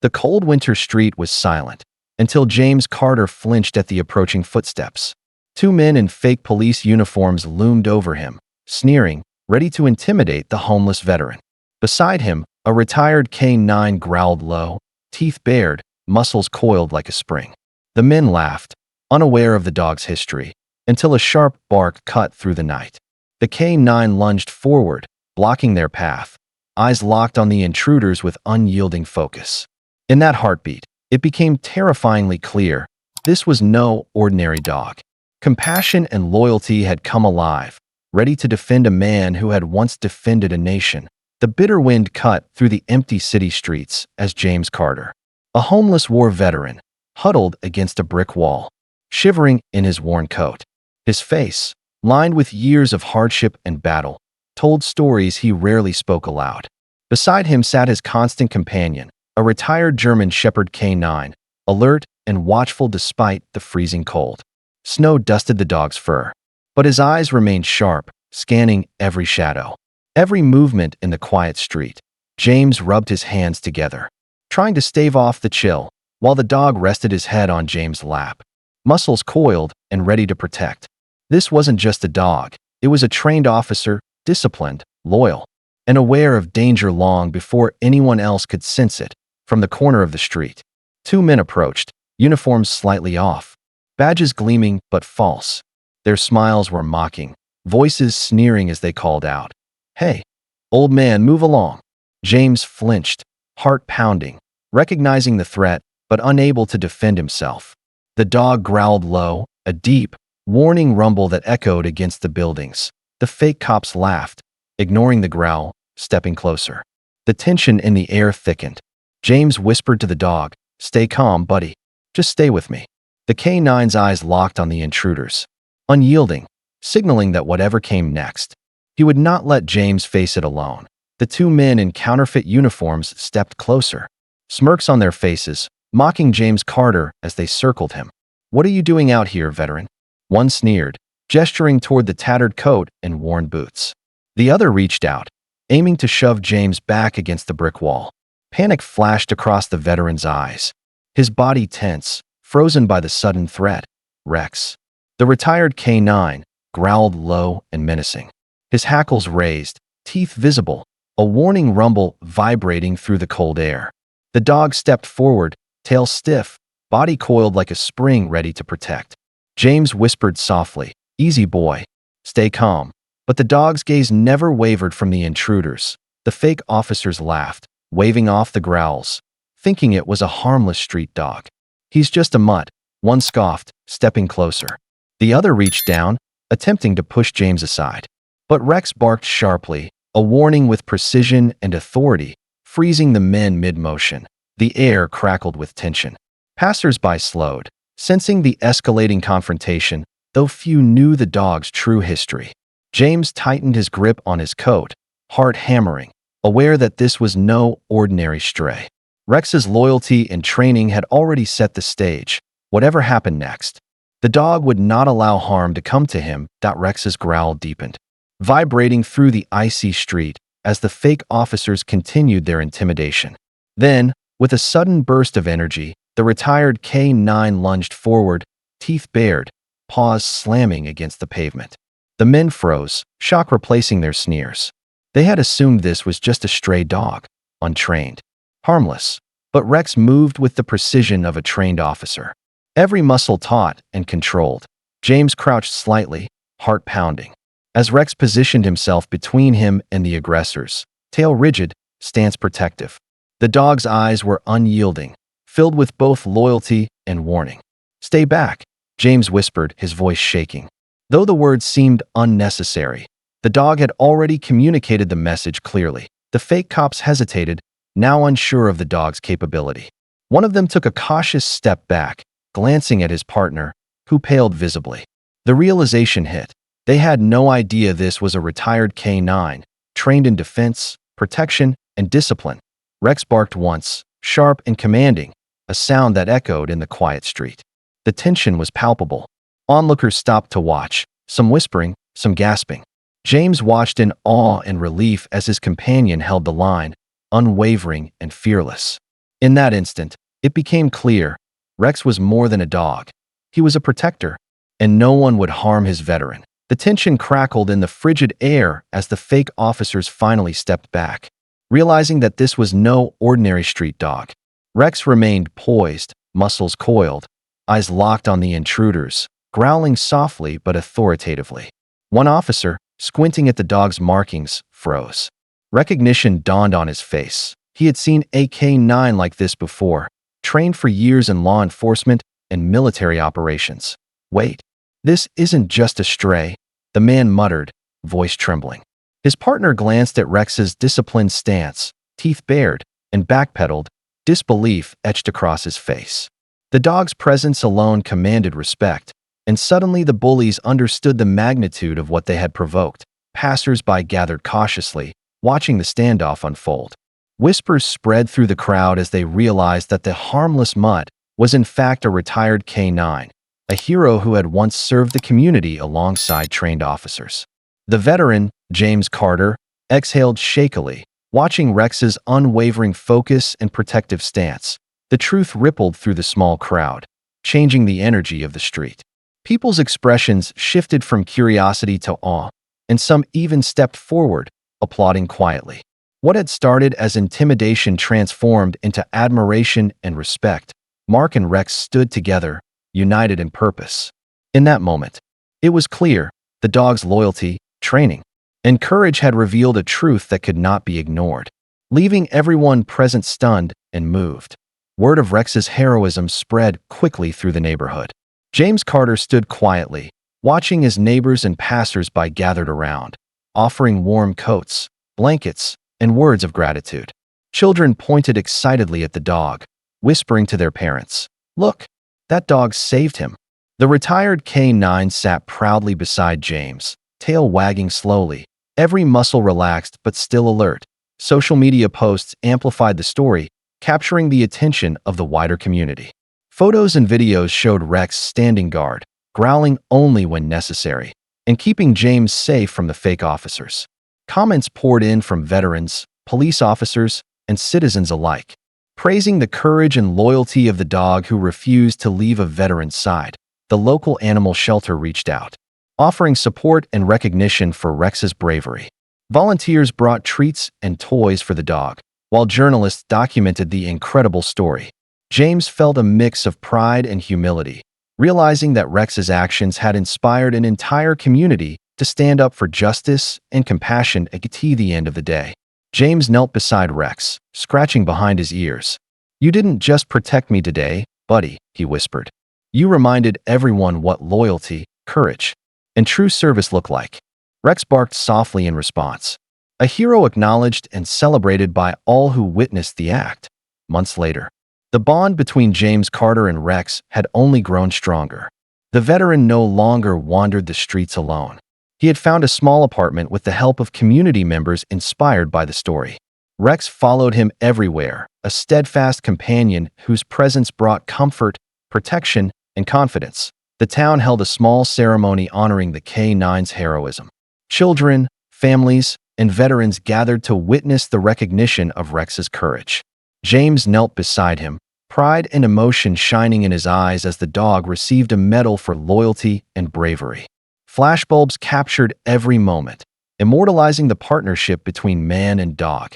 The cold winter street was silent until James Carter flinched at the approaching footsteps. Two men in fake police uniforms loomed over him, sneering, ready to intimidate the homeless veteran. Beside him, a retired K-9 growled low, teeth bared, muscles coiled like a spring. The men laughed, unaware of the dog's history, until a sharp bark cut through the night. The K-9 lunged forward, blocking their path, eyes locked on the intruders with unyielding focus. In that heartbeat, it became terrifyingly clear this was no ordinary dog. Compassion and loyalty had come alive, ready to defend a man who had once defended a nation. The bitter wind cut through the empty city streets as James Carter, a homeless war veteran, huddled against a brick wall, shivering in his worn coat. His face, lined with years of hardship and battle, told stories he rarely spoke aloud. Beside him sat his constant companion, a retired German Shepherd K-9, alert and watchful despite the freezing cold. Snow dusted the dog's fur, but his eyes remained sharp, scanning every shadow, every movement in the quiet street. James rubbed his hands together, trying to stave off the chill, while the dog rested his head on James' lap, muscles coiled and ready to protect. This wasn't just a dog, it was a trained officer, disciplined, loyal, and aware of danger long before anyone else could sense it. From the corner of the street, two men approached, uniforms slightly off, badges gleaming but false. Their smiles were mocking, voices sneering as they called out, "Hey, old man, move along." James flinched, heart pounding, recognizing the threat but unable to defend himself. The dog growled low, a deep, warning rumble that echoed against the buildings. The fake cops laughed, ignoring the growl, stepping closer. The tension in the air thickened. James whispered to the dog, "Stay calm, buddy. Just stay with me." The K-9's eyes locked on the intruders, unyielding, signaling that whatever came next, he would not let James face it alone. The two men in counterfeit uniforms stepped closer, smirks on their faces, mocking James Carter as they circled him. "What are you doing out here, veteran?" One sneered, gesturing toward the tattered coat and worn boots. The other reached out, aiming to shove James back against the brick wall. Panic flashed across the veteran's eyes, his body tense, frozen by the sudden threat. Rex, the retired K-9, growled low and menacing, his hackles raised, teeth visible, a warning rumble vibrating through the cold air. The dog stepped forward, tail stiff, body coiled like a spring ready to protect. James whispered softly, "Easy, boy. Stay calm." But the dog's gaze never wavered from the intruders. The fake officers laughed, waving off the growls, thinking it was a harmless street dog. "He's just a mutt," one scoffed, stepping closer. The other reached down, attempting to push James aside. But Rex barked sharply, a warning with precision and authority, freezing the men mid-motion. The air crackled with tension. Passers-by slowed, sensing the escalating confrontation, though few knew the dog's true history. James tightened his grip on his coat, heart hammering, aware that this was no ordinary stray. Rex's loyalty and training had already set the stage. Whatever happened next, the dog would not allow harm to come to him. Rex's growl deepened, vibrating through the icy street as the fake officers continued their intimidation. Then, with a sudden burst of energy, the retired K-9 lunged forward, teeth bared, paws slamming against the pavement. The men froze, shock replacing their sneers. They had assumed this was just a stray dog, untrained, harmless, but Rex moved with the precision of a trained officer. Every muscle taut and controlled. James crouched slightly, heart pounding, as Rex positioned himself between him and the aggressors, tail rigid, stance protective. The dog's eyes were unyielding, filled with both loyalty and warning. "Stay back," James whispered, his voice shaking. Though the words seemed unnecessary, the dog had already communicated the message clearly. The fake cops hesitated, now unsure of the dog's capability. One of them took a cautious step back, glancing at his partner, who paled visibly. The realization hit. They had no idea this was a retired K-9, trained in defense, protection, and discipline. Rex barked once, sharp and commanding, a sound that echoed in the quiet street. The tension was palpable. Onlookers stopped to watch, some whispering, some gasping. James watched in awe and relief as his companion held the line, unwavering and fearless. In that instant, it became clear Rex was more than a dog. He was a protector, and no one would harm his veteran. The tension crackled in the frigid air as the fake officers finally stepped back, realizing that this was no ordinary street dog. Rex remained poised, muscles coiled, eyes locked on the intruders, growling softly but authoritatively. One officer, squinting at the dog's markings, froze. Recognition dawned on his face. He had seen a K9 like this before, trained for years in law enforcement and military operations. Wait, this isn't just a stray, the man muttered, voice trembling. His partner glanced at Rex's disciplined stance, teeth bared, and backpedaled, disbelief etched across his face. The dog's presence alone commanded respect, and suddenly the bullies understood the magnitude of what they had provoked. Passers-by gathered cautiously, watching the standoff unfold. Whispers spread through the crowd as they realized that the harmless mutt was in fact a retired K9, a hero who had once served the community alongside trained officers. The veteran, James Carter, exhaled shakily, watching Rex's unwavering focus and protective stance. The truth rippled through the small crowd, changing the energy of the street. People's expressions shifted from curiosity to awe, and some even stepped forward, applauding quietly. What had started as intimidation transformed into admiration and respect. Mark and Rex stood together, united in purpose. In that moment, it was clear the dog's loyalty, training, and courage had revealed a truth that could not be ignored, leaving everyone present stunned and moved. Word of Rex's heroism spread quickly through the neighborhood. James Carter stood quietly, watching as neighbors and passers-by gathered around, offering warm coats, blankets, and words of gratitude. Children pointed excitedly at the dog, whispering to their parents, "Look, that dog saved him." The retired K9 sat proudly beside James, tail wagging slowly, every muscle relaxed but still alert. Social media posts amplified the story, capturing the attention of the wider community. Photos and videos showed Rex standing guard, growling only when necessary, and keeping James safe from the fake officers. Comments poured in from veterans, police officers, and citizens alike, praising the courage and loyalty of the dog who refused to leave a veteran's side. The local animal shelter reached out, offering support and recognition for Rex's bravery. Volunteers brought treats and toys for the dog, while journalists documented the incredible story. James felt a mix of pride and humility, realizing that Rex's actions had inspired an entire community to stand up for justice and compassion at the end of the day. James knelt beside Rex, scratching behind his ears. "You didn't just protect me today, buddy," he whispered. "You reminded everyone what loyalty, courage, and true service look like." Rex barked softly in response, a hero acknowledged and celebrated by all who witnessed the act. Months later, the bond between James Carter and Rex had only grown stronger. The veteran no longer wandered the streets alone. He had found a small apartment with the help of community members inspired by the story. Rex followed him everywhere, a steadfast companion whose presence brought comfort, protection, and confidence. The town held a small ceremony honoring the K9's heroism. Children, families, and veterans gathered to witness the recognition of Rex's courage. James knelt beside him, pride and emotion shining in his eyes as the dog received a medal for loyalty and bravery. Flashbulbs captured every moment, immortalizing the partnership between man and dog.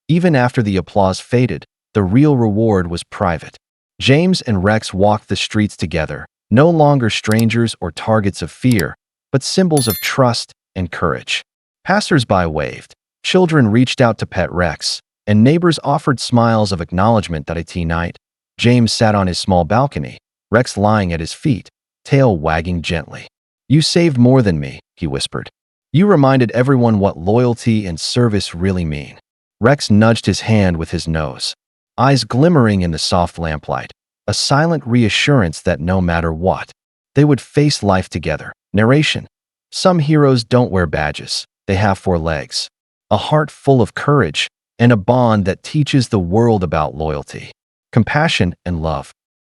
Even after the applause faded, the real reward was private. James and Rex walked the streets together, no longer strangers or targets of fear, but symbols of trust and courage. Passers-by waved, children reached out to pet Rex, and neighbors offered smiles of acknowledgement that night. James sat on his small balcony, Rex lying at his feet, tail wagging gently. "You saved more than me," he whispered. "You reminded everyone what loyalty and service really mean." Rex nudged his hand with his nose, eyes glimmering in the soft lamplight, a silent reassurance that no matter what, they would face life together. Narration: some heroes don't wear badges, they have 4 legs, a heart full of courage, and a bond that teaches the world about loyalty, compassion, and love.